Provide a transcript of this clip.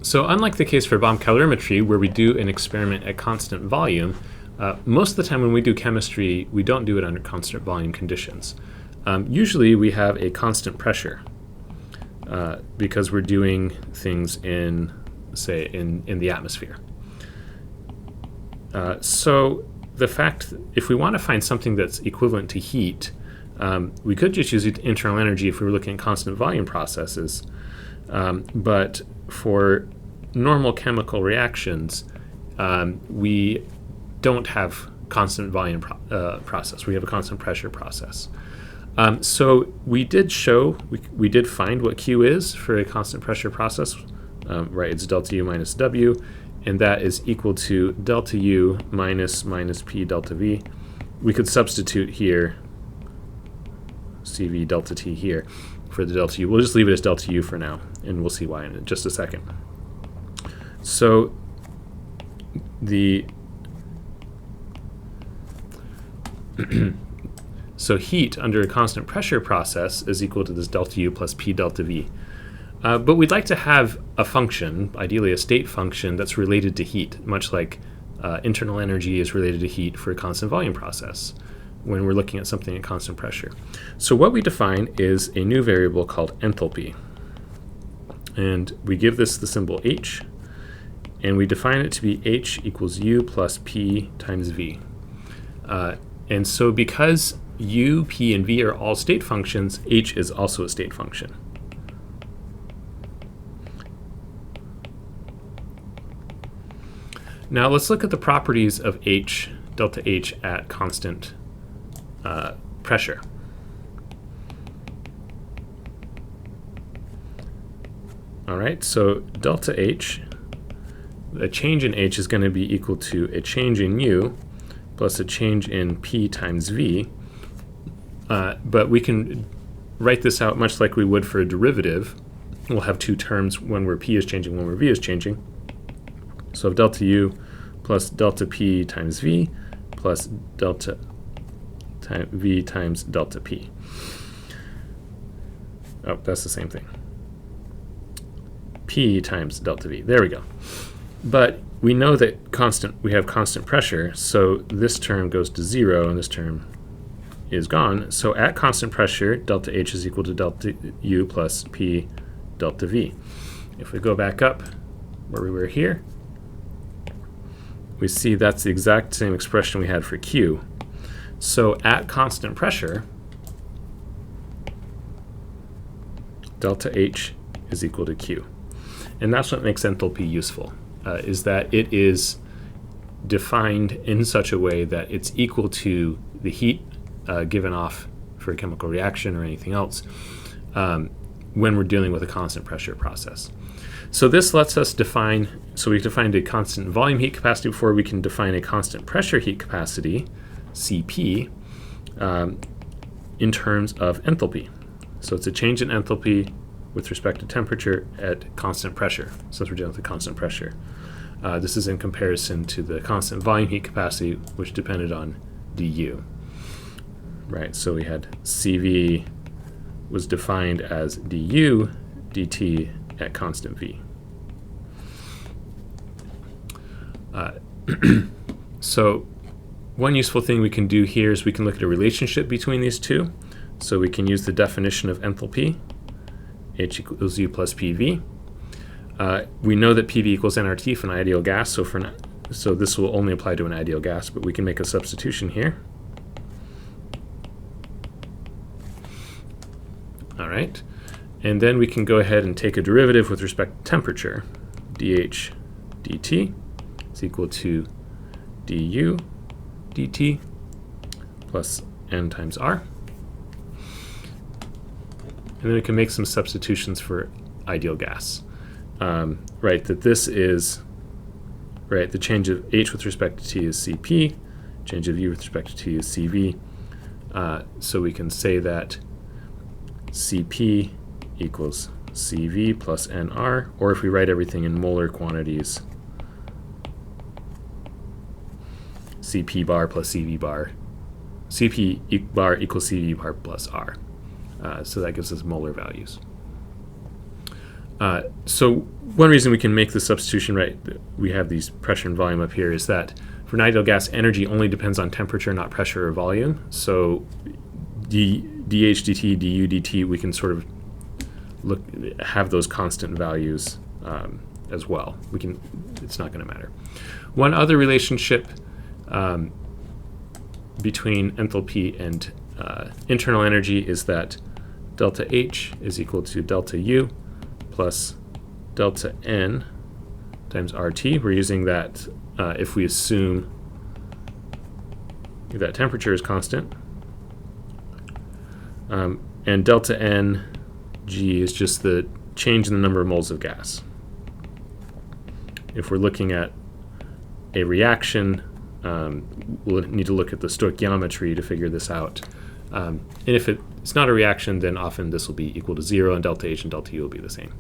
So unlike the case for bomb calorimetry, where we do an experiment at constant volume, most of the time when we do chemistry, we don't do it under constant volume conditions. Usually we have a constant pressure because we're doing things in, say, in the atmosphere. So the fact, if we want to find something that's equivalent to heat, we could just use internal energy if we were looking at constant volume processes. But for normal chemical reactions, we don't have constant volume process. We have a constant pressure process. So we did show, we did find what Q is for a constant pressure process. Right, it's delta U minus W, and that is equal to delta U minus P delta V. We could substitute here CV delta T here for the delta U. We'll just leave it as delta U for now, and we'll see why in just a second. So so heat under a constant pressure process is equal to this delta U plus P delta V. But we'd like to have a function, ideally a state function, that's related to heat, much like internal energy is related to heat for a constant volume process when we're looking at something at constant pressure. So what we define is a new variable called enthalpy. And we give this the symbol H, and we define it to be H equals U plus P times V. And so because U, P, and V are all state functions, H is also a state function. Now let's look at the properties of H, delta H at constant pressure. All right, so delta H, a change in H is going to be equal to a change in U plus a change in P times V. But we can write this out much like we would for a derivative. We'll have two terms, one where P is changing, one where V is changing. So delta U plus delta P times V plus delta V times delta P. Oh, that's the same thing. P times delta V. There we go. But we know that we have constant pressure, so this term goes to 0 and this term is gone. So at constant pressure, delta H is equal to delta U plus P delta V. If we go back up where we were here, we see that's the exact same expression we had for Q. So at constant pressure, delta H is equal to Q. And that's what makes enthalpy useful, is that it is defined in such a way that it's equal to the heat given off for a chemical reaction or anything else when we're dealing with a constant pressure process. So this lets us define, so we've defined a constant volume heat capacity before. We can define a constant pressure heat capacity, CP, in terms of enthalpy. So it's a change in enthalpy with respect to temperature at constant pressure, since we're dealing with a constant pressure. This is in comparison to the constant volume heat capacity, which depended on du. Right, so we had CV was defined as du dt at constant V. So one useful thing we can do here is we can look at a relationship between these two. So we can use the definition of enthalpy, H equals U plus PV. We know that PV equals nRT for an ideal gas, so this will only apply to an ideal gas, but we can make a substitution here. All right, and then we can go ahead and take a derivative with respect to temperature. dH dt is equal to du dt plus n times r. And then we can make some substitutions for ideal gas. Right, that this is, right, the change of H with respect to T is Cp, change of U with respect to T is Cv. So we can say that Cp equals Cv plus Nr, or if we write everything in molar quantities, Cp bar plus Cv bar. Cp bar equals Cv bar plus R. So that gives us molar values. So one reason we can make the substitution right, we have these pressure and volume up here, is that for an ideal gas, energy only depends on temperature, not pressure or volume. So dH, dt, du, dt, we can sort of have those constant values as well. It's not going to matter. One other relationship between enthalpy and internal energy is that delta H is equal to delta U plus delta N times RT. We're using that if we assume that temperature is constant. And delta N G is just the change in the number of moles of gas. If we're looking at a reaction, we'll need to look at the stoichiometry to figure this out. And if it's not a reaction, then often this will be equal to 0, and delta H and delta U will be the same.